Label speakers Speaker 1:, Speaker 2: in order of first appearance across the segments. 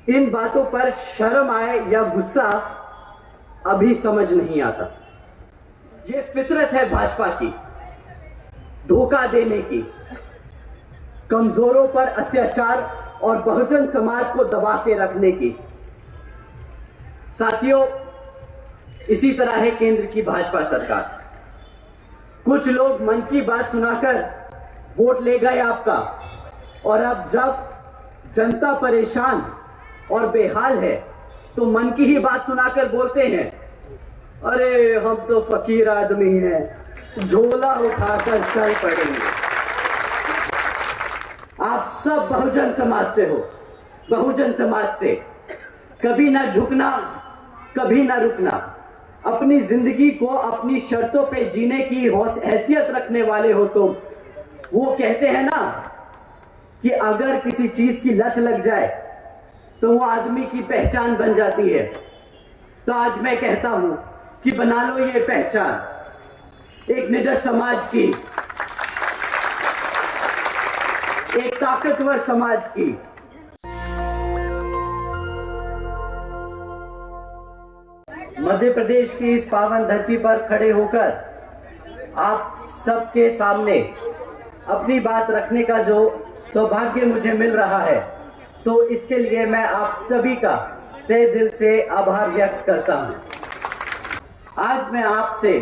Speaker 1: इन बातों पर शर्म आए या गुस्सा अभी समझ नहीं आता। ये फितरत है भाजपा की, धोखा देने की, कमजोरों पर अत्याचार और बहुजन समाज को दबा के रखने की। साथियों, इसी तरह है केंद्र की भाजपा सरकार। कुछ लोग मन की बात सुनाकर वोट ले गए आपका, और अब जब जनता परेशान और बेहाल है तो मन की ही बात सुनाकर बोलते हैं, अरे हम तो फकीर आदमी हैं, झोला उठाकर चल पड़ेंगे। आप सब बहुजन समाज से हो, बहुजन समाज से कभी ना झुकना, कभी ना रुकना। अपनी जिंदगी को अपनी शर्तों पे जीने की हैसियत रखने वाले हो तुम। वो कहते हैं ना कि अगर किसी चीज की लत लग जाए तो वो आदमी की पहचान बन जाती है। तो आज मैं कहता हूं कि बना लो ये पहचान एक निडर समाज की, एक ताकतवर समाज की। मध्य प्रदेश की इस पावन धरती पर खड़े होकर आप सबके सामने अपनी बात रखने का जो सौभाग्य मुझे मिल रहा है, तो इसके लिए मैं आप सभी का तहे दिल से आभार व्यक्त करता हूं। आज मैं आपसे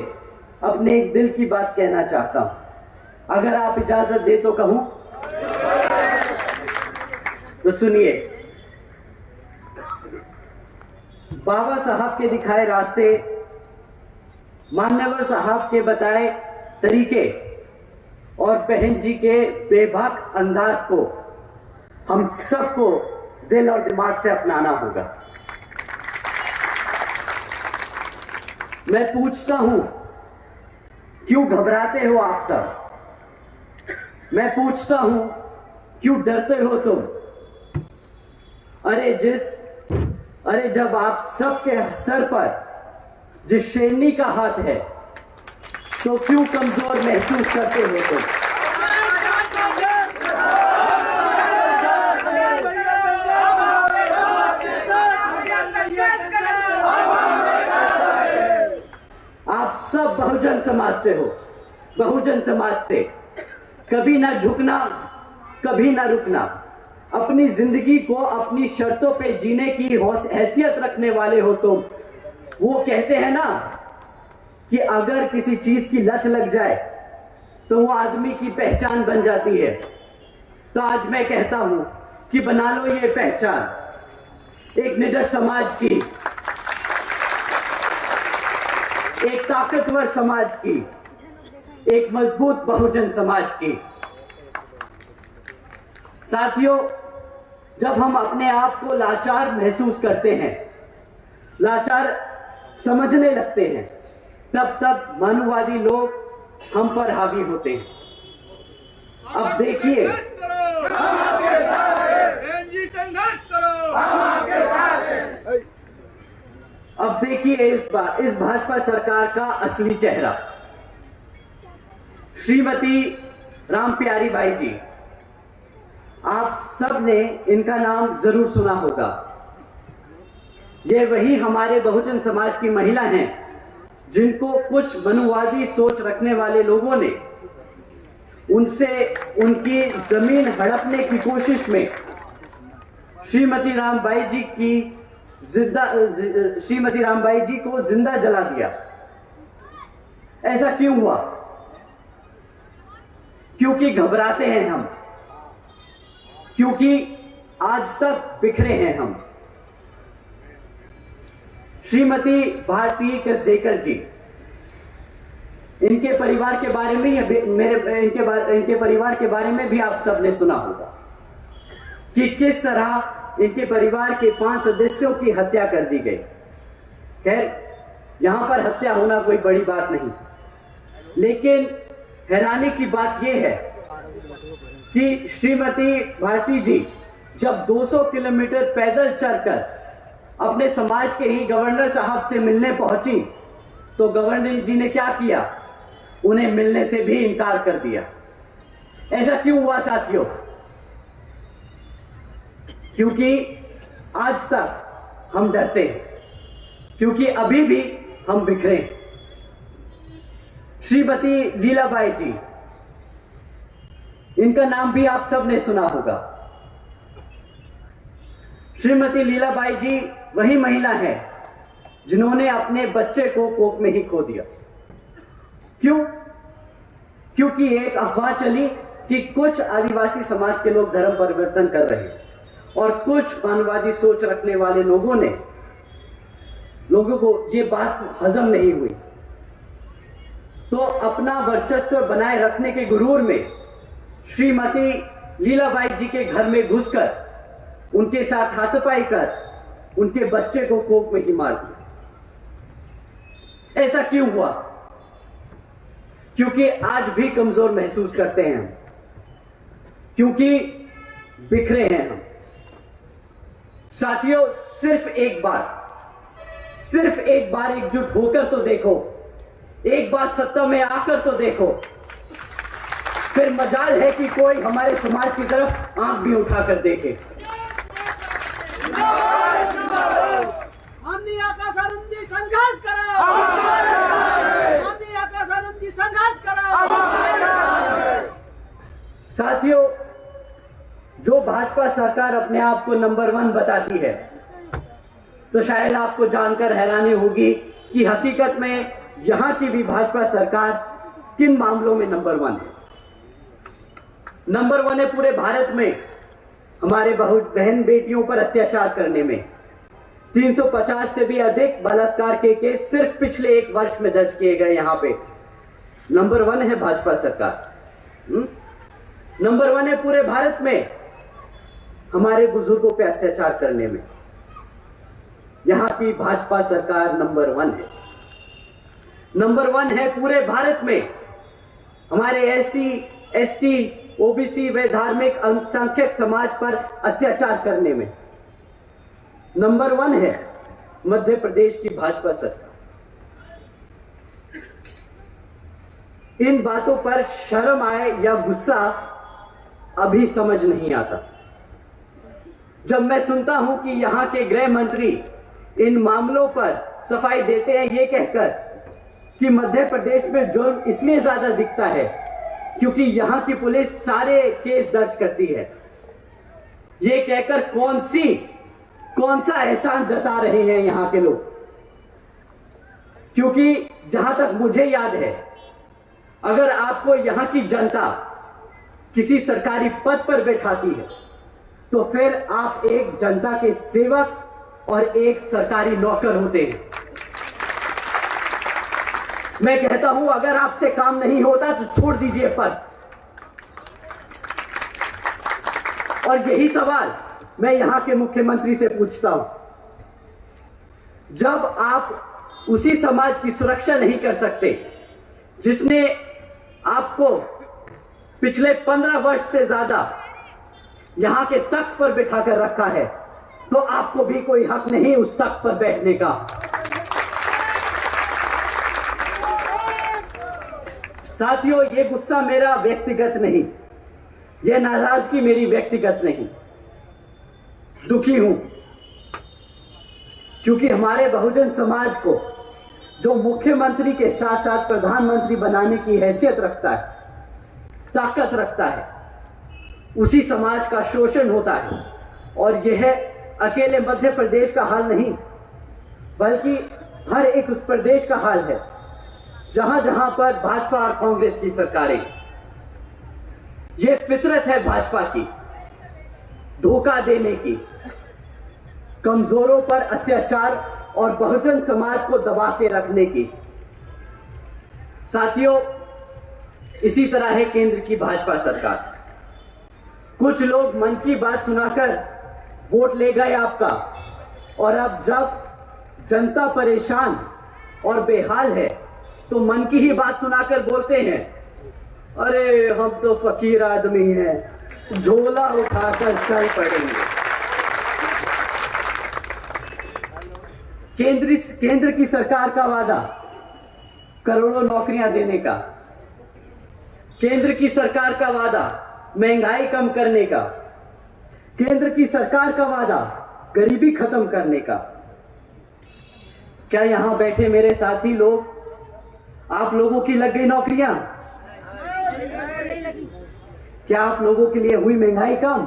Speaker 1: अपने एक दिल की बात कहना चाहता हूं। अगर आप इजाजत दे तो कहूं? तो सुनिए। बाबा साहब के दिखाए रास्ते, मान्यवर साहब के बताए तरीके और बहन जी के बेबाक अंदाज को हम सबको दिल और दिमाग से अपनाना होगा। मैं पूछता हूं, क्यों घबराते हो आप सब? मैं पूछता हूं, क्यों डरते हो तुम? अरे जब आप सबके सर पर जिस शेरनी का हाथ है, तो क्यों कमजोर महसूस करते हो तुम? आप सब बहुजन समाज से हो, बहुजन समाज से कभी ना झुकना, कभी ना रुकना। अपनी जिंदगी को अपनी शर्तों पे जीने की हैसियत रखने वाले हो तुम। वो कहते हैं ना कि अगर किसी चीज की लत लग जाए तो वो आदमी की पहचान बन जाती है। तो आज मैं कहता हूं कि बना लो ये पहचान एक निडर समाज की, एक ताकतवर समाज की, एक मजबूत बहुजन समाज की। साथियों, जब हम अपने आप को लाचार महसूस करते हैं, लाचार समझने लगते हैं, तब मानववादी लोग हम पर हावी होते हैं। अब देखिए, अब देखिए इस भाजपा सरकार का असली चेहरा। श्रीमती रामप्यारी बाई जी, आप सब ने इनका नाम जरूर सुना होगा। ये वही हमारे बहुजन समाज की महिला हैं जिनको कुछ मनुवादी सोच रखने वाले लोगों ने उनसे उनकी जमीन हड़पने की कोशिश में श्रीमती रामबाई जी को जिंदा जला दिया। ऐसा क्यों हुआ? क्योंकि घबराते हैं हम, क्योंकि आज तक बिखरे हैं हम। श्रीमती भारती कसडेकर जी, इनके परिवार के बारे में इनके परिवार के बारे में भी आप सबने सुना होगा कि किस तरह इनके परिवार के 5 सदस्यों की हत्या कर दी गई। खैर, यहां पर हत्या होना कोई बड़ी बात नहीं, लेकिन हैरानी की बात यह है कि श्रीमती भारती जी जब 200 किलोमीटर पैदल चलकर अपने समाज के ही गवर्नर साहब से मिलने पहुंची, तो गवर्नर जी ने क्या किया? उन्हें मिलने से भी इनकार कर दिया। ऐसा क्यों हुआ साथियों? क्योंकि आज तक हम डरते हैं, क्योंकि अभी भी हम बिखरे हैं। श्रीमती लीलाबाई जी, इनका नाम भी आप सबने सुना होगा। श्रीमती लीलाबाई जी वही महिला है जिन्होंने अपने बच्चे को कोख में ही खो दिया। क्यों? क्योंकि एक अफवाह चली कि कुछ आदिवासी समाज के लोग धर्म परिवर्तन कर रहे हैं और कुछ मानववादी सोच रखने वाले लोगों को ये बात हजम नहीं हुई, तो अपना वर्चस्व बनाए रखने के गुरूर में श्रीमती लीलाबाई जी के घर में घुसकर उनके साथ हाथापाई कर उनके बच्चे को कोख में ही मार दिया। ऐसा क्यों हुआ? क्योंकि आज भी कमजोर महसूस करते हैं हम, क्योंकि बिखरे हैं हम। साथियों, सिर्फ एक बार एकजुट होकर तो देखो, एक बार सत्ता में आकर तो देखो, फिर मजाल है कि कोई हमारे समाज की तरफ आंख भी उठाकर देखे।
Speaker 2: संघर्ष करो, संघर्ष करो।
Speaker 1: साथियों, जो भाजपा सरकार अपने आप को नंबर 1 बताती है, तो शायद आपको जानकर हैरानी होगी कि हकीकत में यहां की भी भाजपा सरकार किन मामलों में नंबर 1 है। नंबर 1 है पूरे भारत में हमारे बहन बेटियों पर अत्याचार करने में। 350 से भी अधिक बलात्कार के केस सिर्फ पिछले 1 वर्ष में दर्ज किए गए। यहां पे नंबर 1 है भाजपा सरकार। नंबर 1 है पूरे भारत में हमारे बुजुर्गों पे अत्याचार करने में। यहां की भाजपा सरकार नंबर 1 है। नंबर 1 है पूरे भारत में हमारे एससी, एसटी, ओबीसी व धार्मिक अल्पसंख्यक समाज पर अत्याचार करने में। नंबर 1 है मध्य प्रदेश की भाजपा सरकार। इन बातों पर शर्म आए या गुस्सा अभी समझ नहीं आता। जब मैं सुनता हूं कि यहां के गृह मंत्री इन मामलों पर सफाई देते हैं ये कहकर कि मध्य प्रदेश में जुर्म इसलिए ज्यादा दिखता है क्योंकि यहां की पुलिस सारे केस दर्ज करती है, ये कहकर कौन सा एहसान जता रहे हैं यहां के लोग। क्योंकि जहां तक मुझे याद है, अगर आपको यहां की जनता किसी सरकारी पद पर बैठाती है तो फिर आप एक जनता के सेवक और एक सरकारी नौकर होते हैं। मैं कहता हूं, अगर आपसे काम नहीं होता तो छोड़ दीजिए पद। और यही सवाल मैं यहां के मुख्यमंत्री से पूछता हूं। जब आप उसी समाज की सुरक्षा नहीं कर सकते जिसने आपको पिछले 15 वर्ष से ज्यादा यहां के तख्त पर बिठाकर रखा है, तो आपको भी कोई हक नहीं उस तख्त पर बैठने का। साथियों, ये गुस्सा मेरा व्यक्तिगत नहीं, यह नाराजगी मेरी व्यक्तिगत नहीं। दुखी हूं क्योंकि हमारे बहुजन समाज को जो मुख्यमंत्री के साथ साथ प्रधानमंत्री बनाने की हैसियत रखता है, ताकत रखता है, उसी समाज का शोषण होता है। और यह अकेले मध्य प्रदेश का हाल नहीं, बल्कि हर एक उस प्रदेश का हाल है जहां जहां पर भाजपा और कांग्रेस की सरकारें। यह फितरत है भाजपा की, धोखा देने की, कमजोरों पर अत्याचार और बहुजन समाज को दबा के रखने की। साथियों, इसी तरह है केंद्र की भाजपा सरकार। कुछ लोग मन की बात सुनाकर वोट ले गए आपका, और अब जब जनता परेशान और बेहाल है तो मन की ही बात सुनाकर बोलते हैं, अरे हम तो फकीर आदमी हैं, झोला उठाकर चल पड़ेंगे। केंद्र की सरकार का वादा करोड़ों नौकरियां देने का, केंद्र की सरकार का वादा महंगाई कम करने का, केंद्र की सरकार का वादा गरीबी खत्म करने का। क्या यहां बैठे मेरे साथी लोग, आप लोगों की लग गई नौकरियां? क्या आप लोगों के लिए हुई महंगाई कम?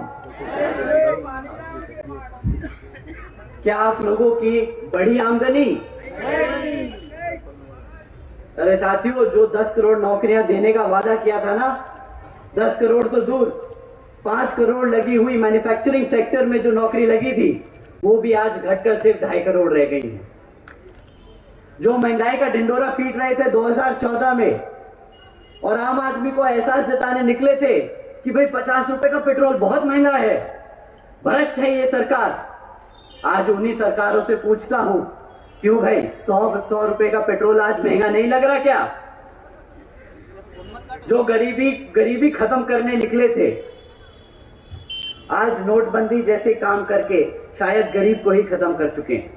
Speaker 1: क्या आप लोगों की बढ़ी आमदनी? अरे साथियों, जो 10 करोड़ नौकरियां देने का वादा किया था ना, 10 करोड़ तो दूर, 5 करोड़ लगी हुई मैन्युफैक्चरिंग सेक्टर में जो नौकरी लगी थी, वो भी आज घटकर सिर्फ 2.5 करोड़ रह गई है। जो महंगाई का ढिंडोरा पीट रहे थे 2014 में और आम आदमी को एहसास जताने निकले थे कि भाई 50 रुपए का पेट्रोल बहुत महंगा है, भ्रष्ट है ये सरकार, आज उन्हीं सरकारों से पूछता हूं, क्यों भाई 100 रुपए का पेट्रोल आज महंगा नहीं लग रहा क्या? जो गरीबी खत्म करने निकले थे, आज नोटबंदी जैसे काम करके शायद गरीब को ही खत्म कर चुके हैं।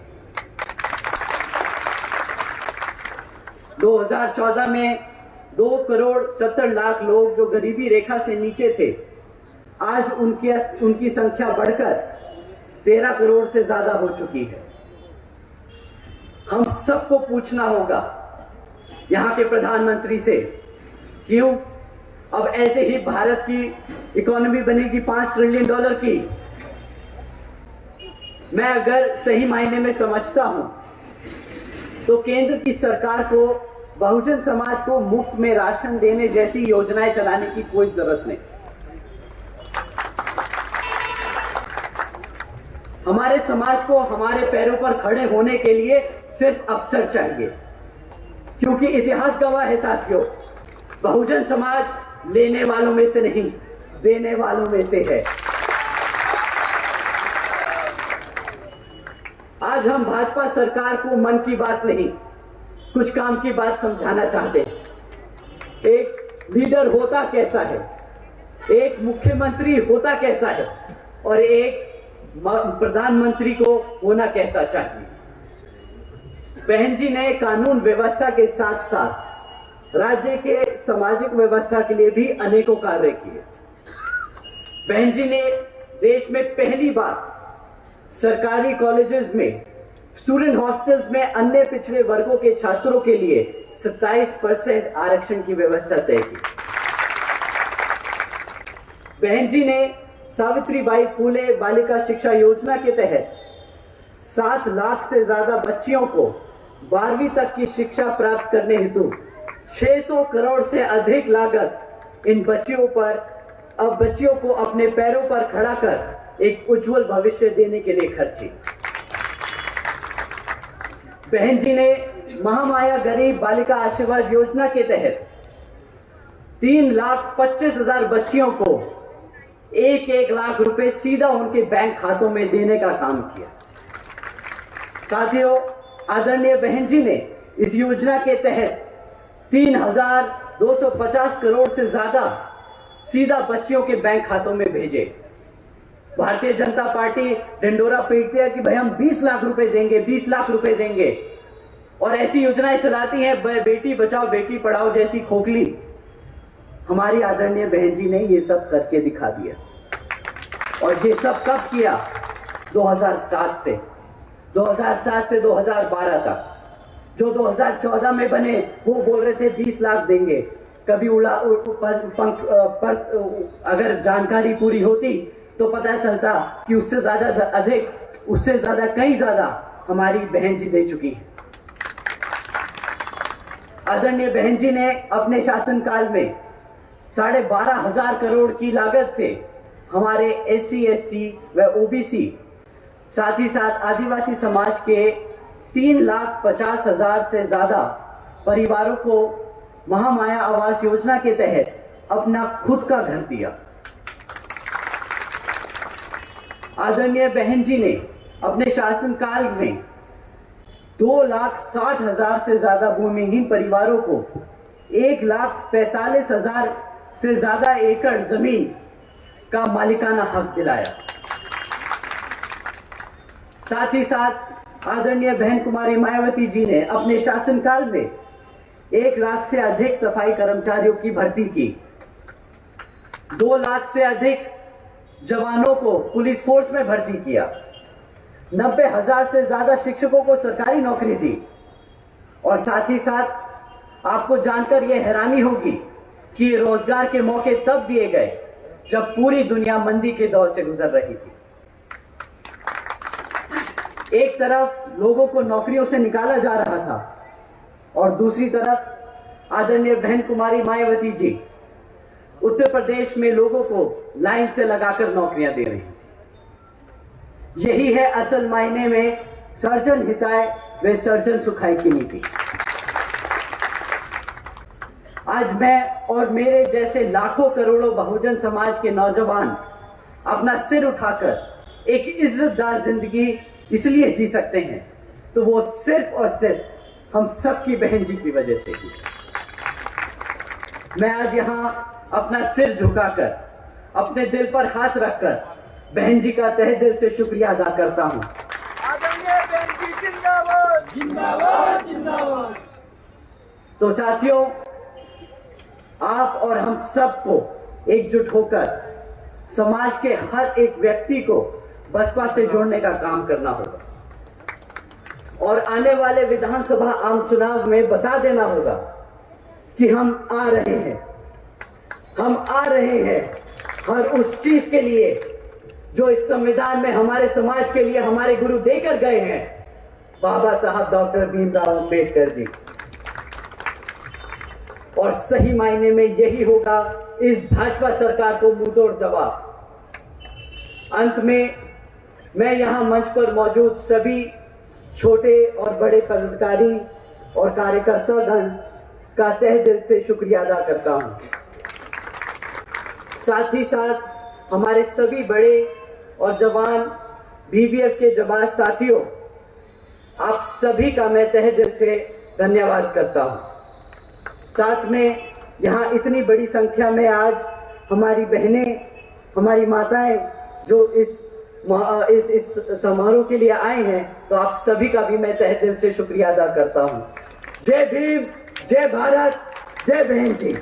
Speaker 1: 2014 में 2 करोड़ 70 लाख लोग जो गरीबी रेखा से नीचे थे, आज उनकी संख्या बढ़कर 13 करोड़ से ज्यादा हो चुकी है। हम सबको पूछना होगा यहां के प्रधानमंत्री से, क्यों अब ऐसे ही भारत की इकोनॉमी बनेगी $5 ट्रिलियन की? मैं अगर सही मायने में समझता हूं तो केंद्र की सरकार को बहुजन समाज को मुफ्त में राशन देने जैसी योजनाएं चलाने की कोई जरूरत नहीं। हमारे समाज को हमारे पैरों पर खड़े होने के लिए सिर्फ अवसर चाहिए, क्योंकि इतिहास गवाह है साथियों, बहुजन समाज लेने वालों में से नहीं, देने वालों में से है। आज हम भाजपा सरकार को मन की बात नहीं, कुछ काम की बात समझाना चाहते हैं। एक लीडर होता कैसा है, एक मुख्यमंत्री होता कैसा है और एक प्रधानमंत्री को होना कैसा चाहिए। बहन जी ने कानून व्यवस्था के साथ साथ राज्य के सामाजिक व्यवस्था के लिए भी अनेकों कार्य किए। बहन जी ने देश में पहली बार सरकारी कॉलेजेस में, स्टूडेंट हॉस्टल्स में अन्य पिछड़े वर्गों के छात्रों के लिए 27% आरक्षण की व्यवस्था तय की। बहन जी ने सावित्रीबाई फूले बालिका शिक्षा योजना के तहत 7 लाख से ज्यादा बच्चियों को 12वीं तक की शिक्षा प्राप्त करने हेतु 600 करोड़ से अधिक लागत इन बच्चियों पर, अब बच्चियों को अपने पैरों पर खड़ा कर एक उज्जवल भविष्य देने के लिए खर्ची। बहन जी ने महामाया गरीब बालिका आशीर्वाद योजना के तहत 3,25,000 बच्चियों को 1-1 लाख रुपए सीधा उनके बैंक खातों में देने का काम किया। साथियों, आदरणीय बहन जी ने इस योजना के तहत 3,250 करोड़ से ज्यादा सीधा बच्चियों के बैंक खातों में भेजे। भारतीय जनता पार्टी ढिंडोरा पीटती है कि भाई हम 20 लाख रुपए देंगे, 20 लाख रुपए देंगे, और ऐसी योजनाएं चलाती हैं बेटी बचाओ बेटी पढ़ाओ जैसी खोखली। हमारी आदरणीय बहन जी ने ये सब करके दिखा दिया। और ये सब कब किया? 2007 से 2012 तक। जो 2014 में बने वो बोल रहे थे 20 लाख देंगे। कभी अगर जानकारी पूरी होती तो पता चलता कि उससे ज्यादा अधिक, उससे ज्यादा कहीं ज्यादा हमारी बहन जी दे चुकी है। आदरणीय बहन जी ने अपने शासनकाल में 12,500 करोड़ की लागत से हमारे SC, ST व OBC, साथ ही साथ आदिवासी समाज के 3,50,000 से ज्यादा परिवारों को महामाया आवास योजना के तहत अपना खुद का घर दिया। आदरणीय बहन जी ने अपने शासनकाल में 2,60,000 से ज्यादा भूमिहीन परिवारों को 1,45,000 से ज्यादा एकड़ जमीन का मालिकाना हक दिलाया। साथ ही साथ आदरणीय बहन कुमारी मायावती जी ने अपने शासनकाल में 1 लाख से अधिक सफाई कर्मचारियों की भर्ती की। 2 लाख से अधिक जवानों को पुलिस फोर्स में भर्ती किया। 90,000 से ज्यादा शिक्षकों को सरकारी नौकरी दी। और साथ ही साथ आपको जानकर यह हैरानी होगी कि रोजगार के मौके तब दिए गए जब पूरी दुनिया मंदी के दौर से गुजर रही थी। एक तरफ लोगों को नौकरियों से निकाला जा रहा था और दूसरी तरफ आदरणीय बहन कुमारी मायावती जी उत्तर प्रदेश में लोगों को लाइन से लगाकर नौकरियां दे रही हैं। यही है असल मायने में सर्जन हिताय व सर्जन सुखाय की नीति। आज मैं और मेरे जैसे लाखों करोड़ों बहुजन समाज के नौजवान अपना सिर उठाकर एक इज्जतदार जिंदगी इसलिए जी सकते हैं तो वो सिर्फ और सिर्फ हम सबकी बहन जी की वजह से ही। मैं आज यहां अपना सिर झुकाकर अपने दिल पर हाथ रखकर बहन जी का तहे दिल से शुक्रिया अदा करता हूं।
Speaker 2: आदरणीय बहन जी जिंदाबाद जिंदाबाद जिंदाबाद।
Speaker 1: तो साथियों, आप और हम सबको एकजुट होकर समाज के हर एक व्यक्ति को बसपा से जोड़ने का काम करना होगा और आने वाले विधानसभा आम चुनाव में बता देना होगा कि हम आ रहे हैं, हम आ रहे हैं हर उस चीज के लिए जो इस संविधान में हमारे समाज के लिए हमारे गुरु देकर गए हैं, बाबा साहब डॉक्टर भीमराव अंबेडकर जी। और सही मायने में यही होगा इस भाजपा सरकार को मुंहतोड़ जवाब। अंत में मैं यहां मंच पर मौजूद सभी छोटे और बड़े पदाधिकारी और कार्यकर्तागण का तहे दिल से शुक्रिया अदा करता हूं। साथ ही साथ हमारे सभी बड़े और जवान बीबीएफ के जवान साथियों, आप सभी का मैं तहे दिल से धन्यवाद करता हूं। साथ में यहाँ इतनी बड़ी संख्या में आज हमारी बहनें, हमारी माताएं जो इस समारोह के लिए आए हैं, तो आप सभी का भी मैं तहे दिल से शुक्रिया अदा करता हूं। जय भीम, जय भारत, जय बहन जी।